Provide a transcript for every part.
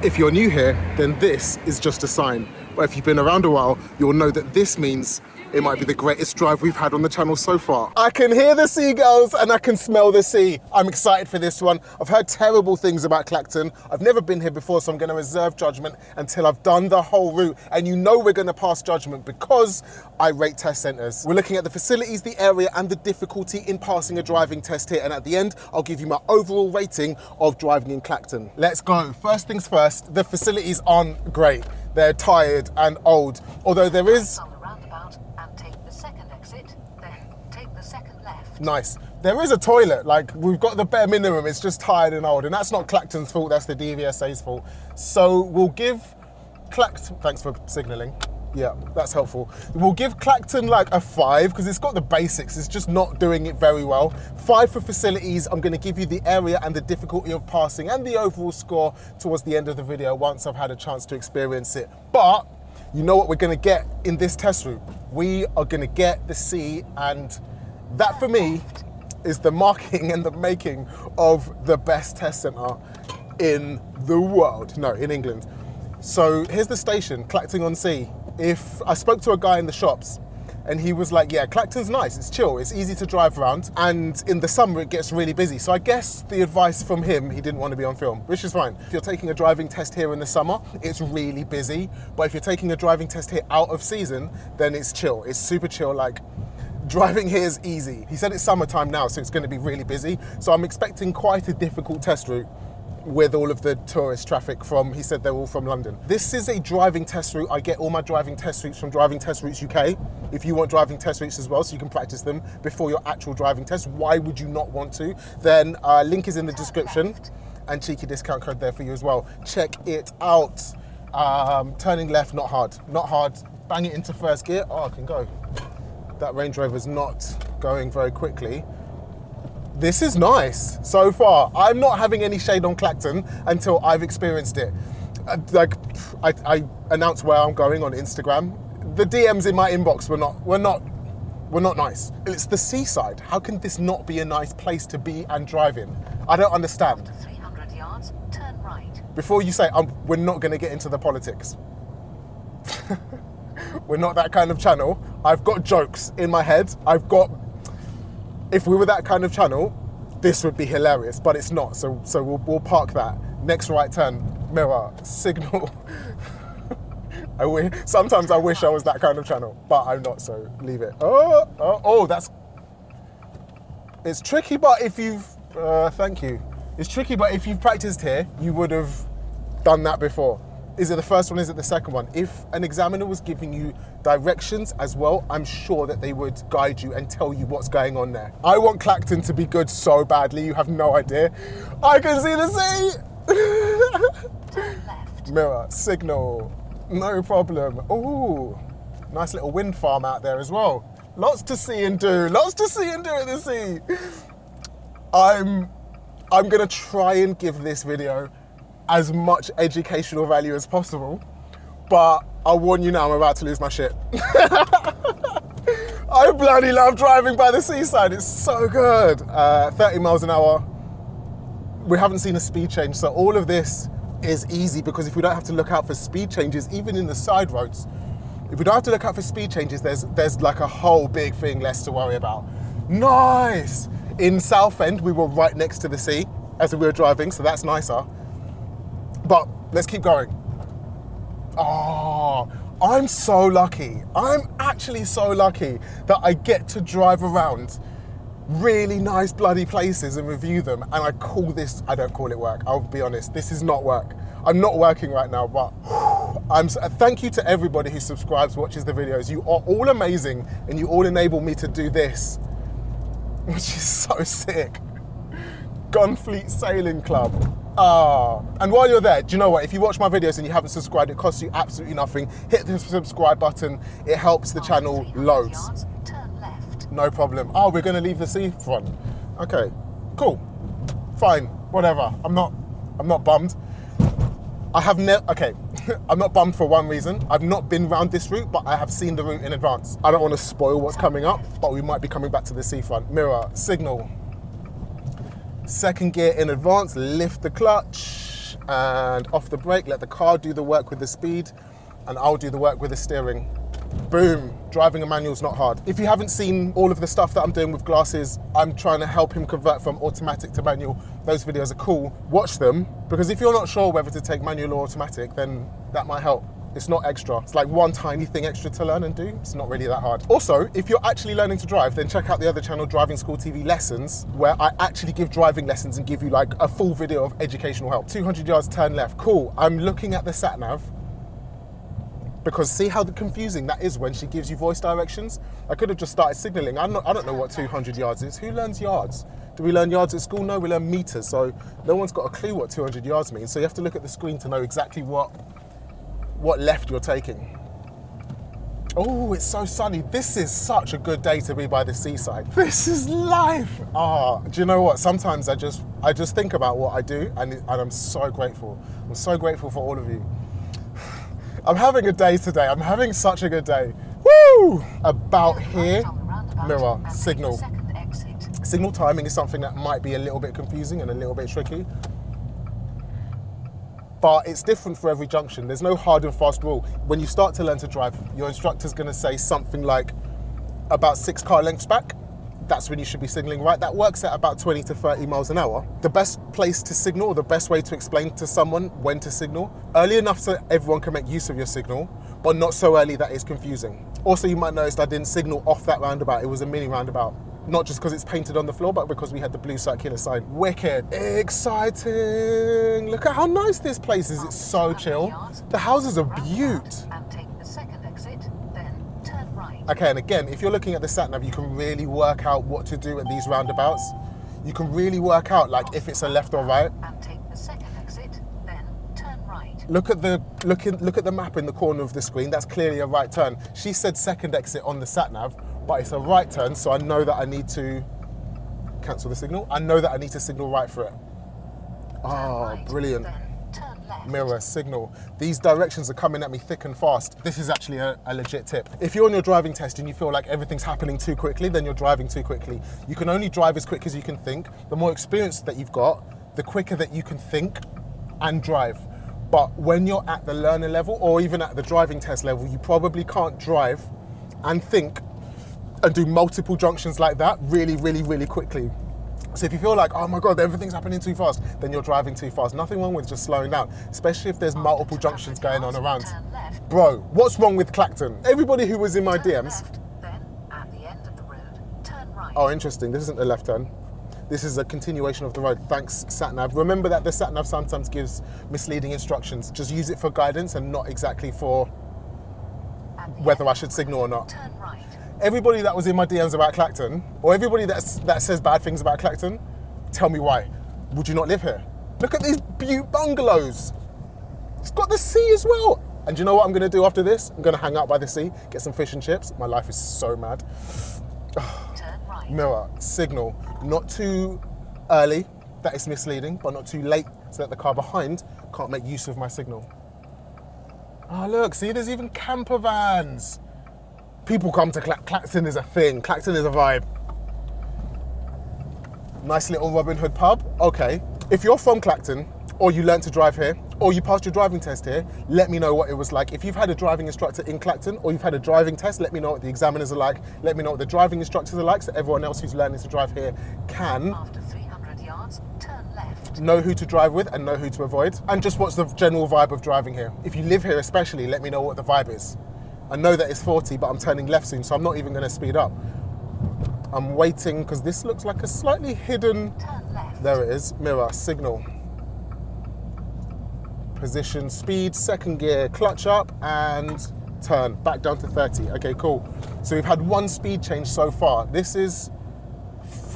If you're new here, then this is just a sign. But if you've been around a while, you'll know that this means it might be the greatest drive we've had on the channel so far. I can hear the seagulls and I can smell the sea. I'm excited for this one. I've heard terrible things about Clacton. I've never been here before, so I'm going to reserve judgment until I've done the whole route. And you know we're going to pass judgment because I rate test centres. We're looking at the facilities, the area and the difficulty in passing a driving test here. And at the end, I'll give you my overall rating of driving in Clacton. Let's go. First things first, the facilities aren't great. They're tired and old, although there is... Nice. There is a toilet, like we've got the bare minimum, it's just tired and old, and that's not Clacton's fault, that's the DVSA's fault. So we'll give Clacton, thanks for signalling. Yeah, that's helpful. We'll give Clacton like a 5 because it's got the basics, it's just not doing it very well. 5 for facilities. I'm gonna give you the area and the difficulty of passing and the overall score towards the end of the video once I've had a chance to experience it. But you know what we're gonna get in this test route? We are gonna get the sea, and that for me is the marking and the making of the best test centre in the world. No, in England. So here's the station, Clacton-on-Sea. If I spoke to a guy in the shops and he was like, yeah, Clacton's nice, it's chill, it's easy to drive around, and in the summer it gets really busy. So I guess the advice from him, he didn't want to be on film, which is fine. If you're taking a driving test here in the summer, it's really busy. But if you're taking a driving test here out of season, then it's chill, it's super chill. Like, driving here is easy. He said it's summertime now, so it's going to be really busy. So I'm expecting quite a difficult test route with all of the tourist traffic from, he said they're all from London. This is a driving test route. I get all my driving test routes from Driving Test Routes UK. If you want driving test routes as well, so you can practice them before your actual driving test, why would you not want to? Then link is in the description and cheeky discount code there for you as well. Check it out. Turning left, not hard. Not hard. Bang it into first gear. Oh, I can go. That Range Rover's not going very quickly. This is nice so far. I'm not having any shade on Clacton until I've experienced it. I announced where I'm going on Instagram. The DMs in my inbox were not nice. It's the seaside. How can this not be a nice place to be and drive in? I don't understand. After 300 yards, turn right. Before you say, we're not going to get into the politics. We're not that kind of channel. I've got jokes in my head. If we were that kind of channel, this would be hilarious, but it's not. So we'll park that. Next right turn, mirror, signal. Sometimes I wish I was that kind of channel, but I'm not, so leave it. It's tricky, but if you've, thank you. It's tricky, but if you've practiced here, you would have done that before. Is it the first one, is it the second one? If an examiner was giving you directions as well, I'm sure that they would guide you and tell you what's going on there. I want Clacton to be good so badly, you have no idea. I can see the sea! Turn left. Mirror, signal, no problem. Ooh, nice little wind farm out there as well. Lots to see and do, lots to see and do at the sea. I'm gonna try and give this video as much educational value as possible, but I'll warn you now, I'm about to lose my shit. I bloody love driving by the seaside, it's so good. 30 miles an hour. We haven't seen a speed change, so all of this is easy because if we don't have to look out for speed changes, even in the side roads, if we don't have to look out for speed changes, there's like a whole big thing less to worry about. Nice! In Southend, we were right next to the sea as we were driving, so that's nicer. But let's keep going. Oh, I'm so lucky. I'm actually so lucky that I get to drive around really nice bloody places and review them. And I call this, I don't call it work. I'll be honest, this is not work. I'm not working right now, but thank you to everybody who subscribes, watches the videos. You are all amazing and you all enable me to do this, which is so sick. Gunfleet Sailing Club. And while you're there, do you know what? If you watch my videos and you haven't subscribed, it costs you absolutely nothing. Hit the subscribe button. It helps the channel loads. Yards, turn left. No problem. Oh, we're going to leave the seafront. Okay, cool. Fine, whatever. I'm not bummed. I'm not bummed for one reason. I've not been round this route, but I have seen the route in advance. I don't want to spoil what's coming up, but we might be coming back to the seafront. Mirror, signal. Second gear in advance, lift the clutch, And off the brake, let the car do the work with the speed, and I'll do the work with the steering. Boom, driving a manual is not hard. If you haven't seen all of the stuff that I'm doing with glasses, I'm trying to help him convert from automatic to manual. Those videos are cool. Watch them, because if you're not sure whether to take manual or automatic, then that might help. It's not extra. It's like one tiny thing extra to learn and do. It's not really that hard. Also, if you're actually learning to drive, then check out the other channel, Driving School TV Lessons, where I actually give driving lessons and give you like a full video of educational help. 200 yards, turn left. Cool. I'm looking at the sat nav, because see how confusing that is when she gives you voice directions? I could have just started signaling. I don't know what 200 yards is. Who learns yards? Do we learn yards at school? No, we learn meters. So no one's got a clue what 200 yards means. So you have to look at the screen to know exactly what left you're taking. Oh, it's so sunny. This is such a good day to be by the seaside. This is life. Do you know what? Sometimes I just think about what I do, and I'm so grateful. I'm so grateful for all of you. I'm having a day today. I'm having such a good day. Woo! About here, mirror, signal. Signal timing is something that might be a little bit confusing and a little bit tricky. But it's different for every junction. There's no hard and fast rule. When you start to learn to drive, your instructor's gonna say something like, about 6 car lengths back, that's when you should be signaling right. That works at about 20 to 30 miles an hour. The best place to signal, or the best way to explain to someone when to signal, early enough so everyone can make use of your signal, but not so early that it's confusing. Also, you might notice I didn't signal off that roundabout. It was a mini roundabout. Not just because it's painted on the floor, but because we had the blue circular sign. Wicked, exciting. Look at how nice this place is. It's so chill. The houses are beaut. And take the second exit, then turn right. Okay, and again, if you're looking at the sat nav, you can really work out what to do at these roundabouts. You can really work out like if it's a left or right. And take the second exit, then turn right. Look at the map in the corner of the screen. That's clearly a right turn. She said second exit on the sat nav, but it's a right turn, so I know that I need to cancel the signal. I know that I need to signal right for it. Right, brilliant. then turn left. Mirror, signal. These directions are coming at me thick and fast. This is actually a legit tip. If you're on your driving test and you feel like everything's happening too quickly, then you're driving too quickly. You can only drive as quick as you can think. The more experience that you've got, the quicker that you can think and drive. But when you're at the learner level, or even at the driving test level, you probably can't drive and think and do multiple junctions like that really, really, really quickly. So if you feel like, oh my God, everything's happening too fast, then you're driving too fast. Nothing wrong with just slowing down, especially if there's multiple junctions going on around. Bro, what's wrong with Clacton? Everybody who was in my DMs. Left, then at the end of the road, turn right. Oh, interesting. This isn't a left turn. This is a continuation of the road. Thanks, SatNav. Remember that the SatNav sometimes gives misleading instructions. Just use it for guidance and not exactly for whether I should signal or not. Turn right. Everybody that was in my DMs about Clacton, or everybody that says bad things about Clacton, tell me why. Would you not live here? Look at these beaut bungalows. It's got the sea as well. And do you know what I'm gonna do after this? I'm gonna hang out by the sea, get some fish and chips. My life is so mad. Turn right. Mirror, signal, not too early, that is misleading, but not too late, so that the car behind can't make use of my signal. Oh look, see, there's even camper vans. People come to Clacton is a thing. Clacton is a vibe. Nice little Robin Hood pub. Okay, if you're from Clacton, or you learnt to drive here, or you passed your driving test here, let me know what it was like. If you've had a driving instructor in Clacton, or you've had a driving test, let me know what the examiners are like. Let me know what the driving instructors are like, so everyone else who's learning to drive here can After 300 yards, turn left. know who to drive with and know who to avoid. And just what's the general vibe of driving here. If you live here especially, let me know what the vibe is. I know that it's 40, but I'm turning left soon, so I'm not even gonna speed up. I'm waiting, because this looks like a slightly hidden... Turn left. There it is, mirror, signal. Position, speed, second gear, clutch up, and turn, back down to 30. Okay, cool. So we've had one speed change so far. This is...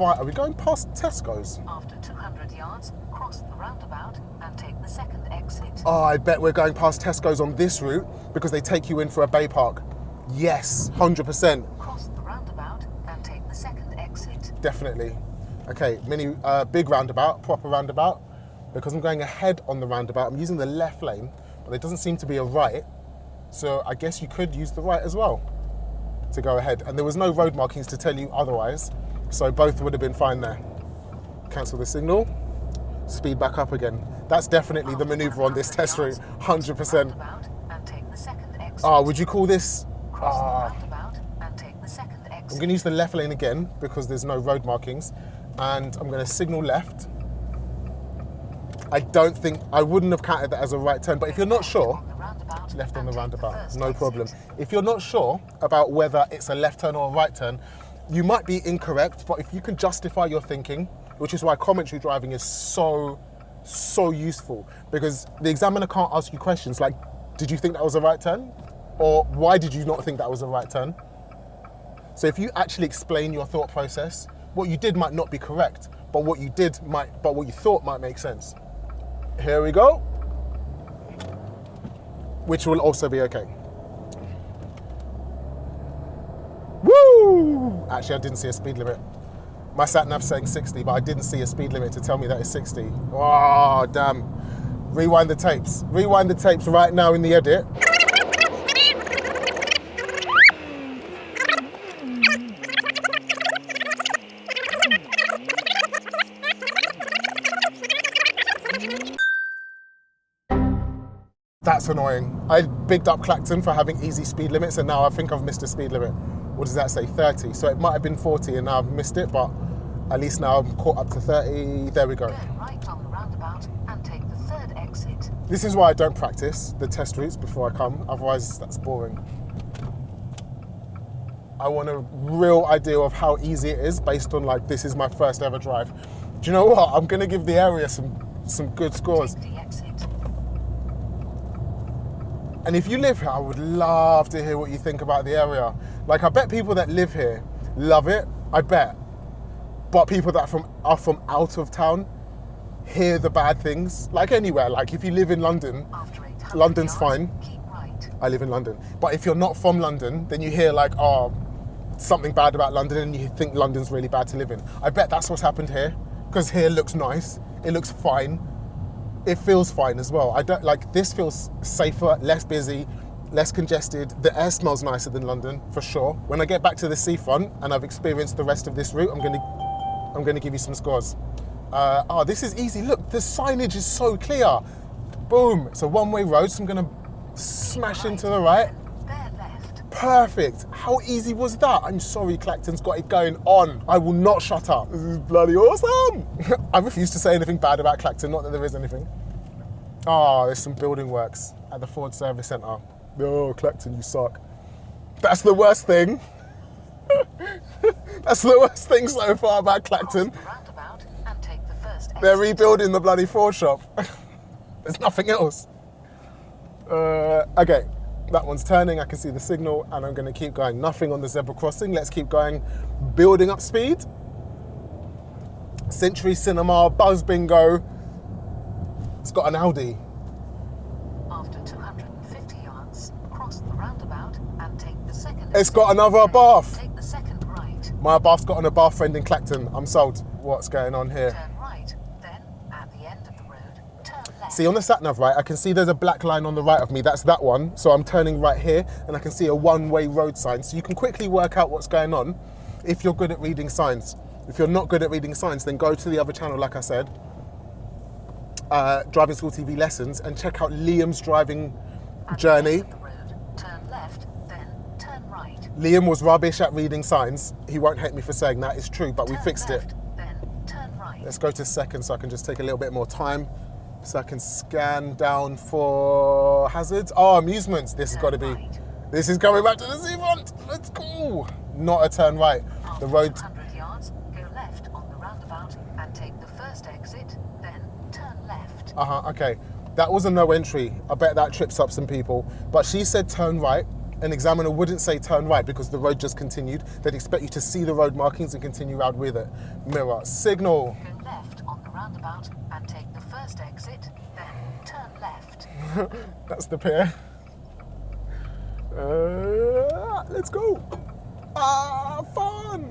Are we going past Tesco's? After 200 yards, cross the roundabout and take the second exit. Oh, I bet we're going past Tesco's on this route because they take you in for a bay park. Yes, 100%. Cross the roundabout and take the second exit. Definitely. Okay, big roundabout, proper roundabout. Because I'm going ahead on the roundabout, I'm using the left lane, but there doesn't seem to be a right. So I guess you could use the right as well to go ahead. And there was no road markings to tell you otherwise. So both would have been fine there. Cancel the signal. speed back up again. That's definitely the manoeuvre on this test route, 100%. And take the second exit. Ah, would you call this? Cross the roundabout and take the second exit. I'm going to use the left lane again because there's no road markings, and I'm going to signal left. I wouldn't have counted that as a right turn, but if you're not sure, left on the roundabout, no problem. If you're not sure about whether it's a left turn or a right turn, you might be incorrect, but if you can justify your thinking, which is why commentary driving is so useful, because the examiner can't ask you questions like, did you think that was a right turn? Or why did you not think that was a right turn? So if you actually explain your thought process, what you did might not be correct, but what you thought might make sense. Here we go. Which will also be okay. Woo! Actually, I didn't see a speed limit. My sat nav's saying 60, but I didn't see a speed limit to tell me that it's 60. Oh, damn. Rewind the tapes. Rewind the tapes right now in the edit. That's annoying. I bigged up Clacton for having easy speed limits, and now I think I've missed a speed limit. What does that say? 30. So it might have been 40 and now I've missed it, but at least now I'm caught up to 30. There we go. Go right on the roundabout and take the third exit. This is why I don't practice the test routes before I come, otherwise that's boring. I want a real idea of how easy it is based on like, this is my first ever drive. Do you know what? I'm gonna give the area some good scores. Take the exit. And if you live here, I would love to hear what you think about the area. Like, I bet people that live here love it, I bet. But people that are from out of town hear the bad things. Like anywhere, like if you live in London, London's fine. Keep right. I live in London. But if you're not from London, then you hear like, oh, something bad about London and you think London's really bad to live in. I bet that's what's happened here, because here looks nice, it looks fine. It feels fine as well. I don't like, this feels safer, less busy, less congested. The air smells nicer than London, for sure. When I get back to the seafront and I've experienced the rest of this route, I'm gonna give you some scores. Oh, this is easy. Look, the signage is so clear. Boom, it's a one-way road, so I'm gonna smash into the right. There left. Perfect. How easy was that? I'm sorry, Clacton's got it going on. I will not shut up. This is bloody awesome. I refuse to say anything bad about Clacton, not that there is anything. Oh, there's some building works at the Ford Service Centre. Oh, Clacton, you suck. That's the worst thing. That's the worst thing so far about Clacton. Cross the roundabout and take the first exit. They're rebuilding the bloody Ford shop. There's nothing else. Okay. That one's turning, I can see the signal, and I'm gonna keep going. Nothing on the zebra crossing, let's keep going. Building up speed. Century Cinema, Buzz Bingo. It's got an Audi. After 250 yards, cross the roundabout and take the second It's got another bath. Take the second right. My bath's got a bath friend in Clacton. I'm sold. What's going on here? Turn right, then at the end of the road, turn left. See, on the sat nav, right, I can see there's a black line on the right of me. That's that one. So I'm turning right here, and I can see a one-way road sign. So you can quickly work out what's going on if you're good at reading signs. If you're not good at reading signs, then go to the other channel, like I said, Driving School TV Lessons, and check out Liam's driving journey. At the end of the road, turn left, then turn right. Liam was rubbish at reading signs. He won't hate me for saying that. It's true, but we Turn fixed left, it. Then turn right. Let's go to second so I can just take a little bit more time. So I can scan down for hazards. Oh, amusements. This has got to be. Right. This is coming back to the seafront. Let's go. Not a turn right. After The road. 200 yards, go left on the roundabout and take the first exit, then turn left. Okay. That was a no entry. I bet that trips up some people. But she said turn right. An examiner wouldn't say turn right because the road just continued. They'd expect you to see the road markings and continue out with it. Mirror. Signal. Go left on the roundabout and take the first exit, then turn left. That's the pier. Let's go. Ah, fun.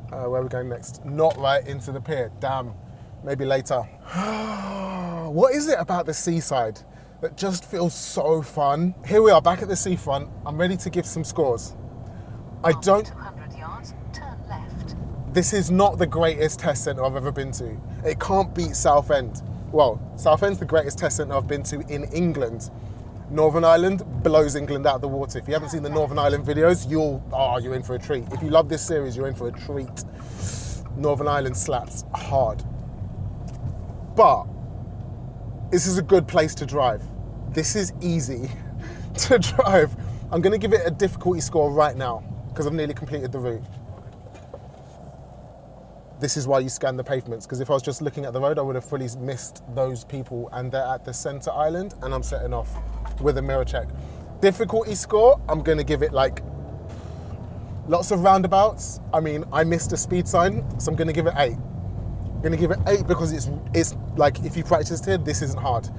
Where are we going next? Not right into the pier. Damn. Maybe later. What is it about the seaside that just feels so fun? Here we are back at the seafront. I'm ready to give some scores. I After don't. 200 yards, turn left. This is not the greatest test centre I've ever been to. It can't beat Southend. well, Southend's the greatest test centre I've been to in England. Northern Ireland blows England out of the water. If you haven't seen the Northern Ireland videos, you're in for a treat. If you love this series, you're in for a treat. Northern Ireland slaps hard. But this is a good place to drive. This is easy to drive. I'm gonna give it a difficulty score right now because I've nearly completed the route. This is why you scan the pavements, because if I was just looking at the road, I would have fully missed those people, and they're at the centre island and I'm setting off with a mirror check. Difficulty score, I'm gonna give it like lots of roundabouts. I mean, I missed a speed sign, so I'm gonna give it 8. I'm gonna give it 8 because it's like, if you practiced here, this isn't hard.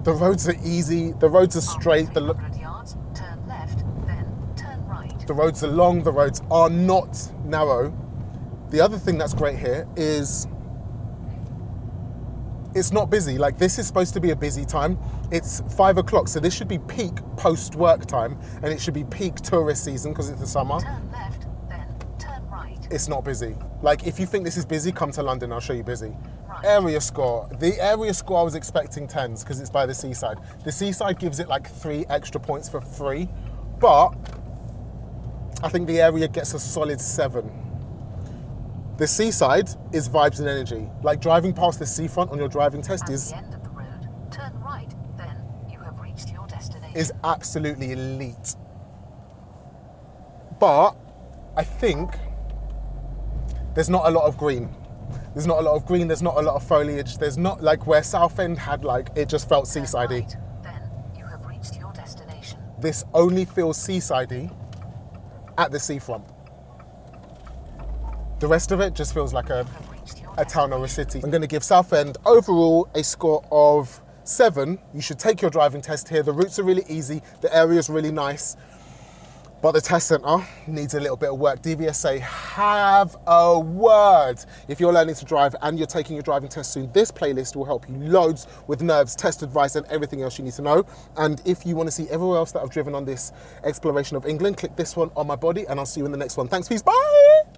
The roads are easy, the roads are straight. After 300 yards, turn left, then turn right. The roads are long, the roads are not narrow. The other thing that's great here is it's not busy. Like, this is supposed to be a busy time. It's 5 o'clock, so this should be peak post-work time, and it should be peak tourist season because it's the summer. Turn left, then turn right. It's not busy. Like, if you think this is busy, come to London, I'll show you busy. Right. Area score. The area score, I was expecting 10s because it's by the seaside. The seaside gives it like 3 extra points for free, but I think the area gets a solid 7. The seaside is vibes and energy. Like, driving past the seafront on your driving test At the end of the road, turn right, then you have reached your destination. is absolutely elite. But I think there's not a lot of green. There's not a lot of green, there's not a lot of foliage. There's not, like where Southend had, like, it just felt Turn seasidey. right, then you have reached your destination. This only feels seasidey at the seafront. The rest of it just feels like a Have reached your town or a city. I'm going to give Southend overall a score of 7. You should take your driving test here. The routes are really easy, the area's really nice, but the test centre needs a little bit of work. DVSA, have a word. If you're learning to drive and you're taking your driving test soon, this playlist will help you loads with nerves, test advice, and everything else you need to know. And if you want to see everywhere else that I've driven on this exploration of England, click this one on my body, and I'll see you in the next one. Thanks, peace, bye.